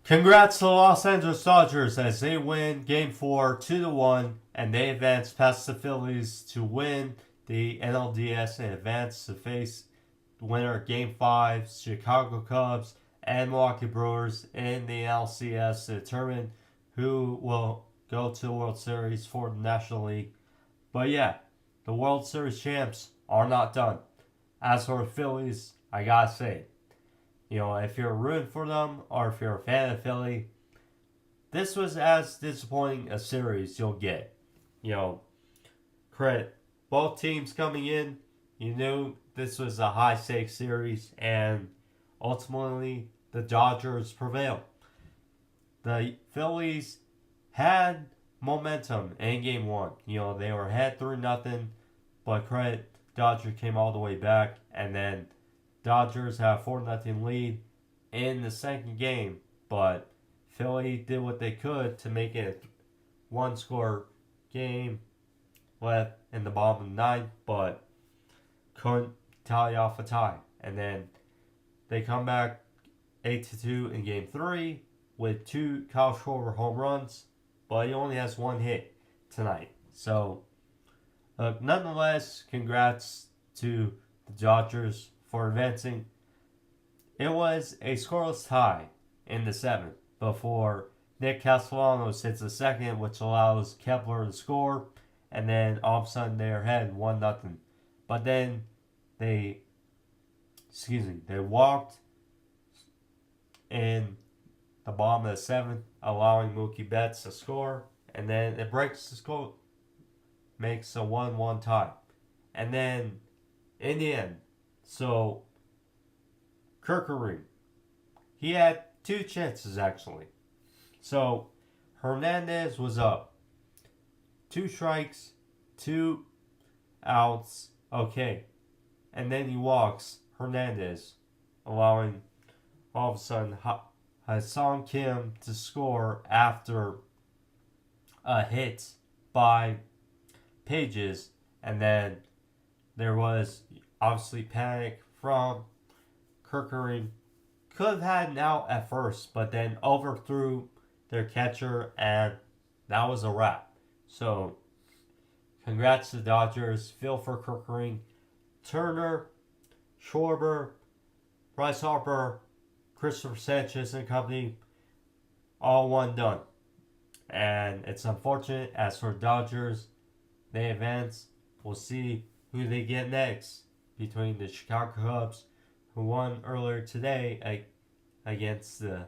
Congrats to the Los Angeles Dodgers as they win Game 4 2-1, and they advance past the Phillies to win the NLDS and advance to face the winner of Game 5, Chicago Cubs and Milwaukee Brewers in the NLCS to determine who will go to the World Series for the National League. But yeah, the World Series champs are not done. As for the Phillies, I gotta say, if you're rooting for them or if you're a fan of Philly, this was as disappointing a series you'll get. You know, credit both teams coming in. You knew this was a high stakes series, and ultimately the Dodgers prevailed. The Phillies had momentum in Game 1. They were ahead 3-0, but credit Dodgers came all the way back, and then Dodgers have a 4-0 lead in the second game, but Philly did what they could to make it a one-score game left in the bottom of the ninth, but couldn't tally off a tie. And then they come back 8-2 in Game 3 with two Kyle Schwarber home runs, but he only has one hit tonight. So, nonetheless, congrats to the Dodgers for advancing. It was a scoreless tie in the seventh before Nick Castellanos hits the second, which allows Kepler to score, and then all of a sudden they're ahead 1-0. But then they walked in the bottom of the seventh, allowing Mookie Betts to score, and then it breaks the score, makes a 1-1 tie. And then in the end, so Kirkering, he had two chances actually. So Hernandez was up. 2 strikes, 2 outs, okay. And then he walks Hernandez, allowing all of a sudden Ha-Seong Kim to score after a hit by Pages. And then there was obviously panic from Kirkering. Could have had an out at first, but then overthrew their catcher, and that was a wrap. So, congrats to the Dodgers. Feel for Kirkering. Turner, Schwarber, Bryce Harper, Christopher Sanchez and company, all one done. And it's unfortunate. As for Dodgers, they advance. We'll see who they get next between the Chicago Cubs, who won earlier today against the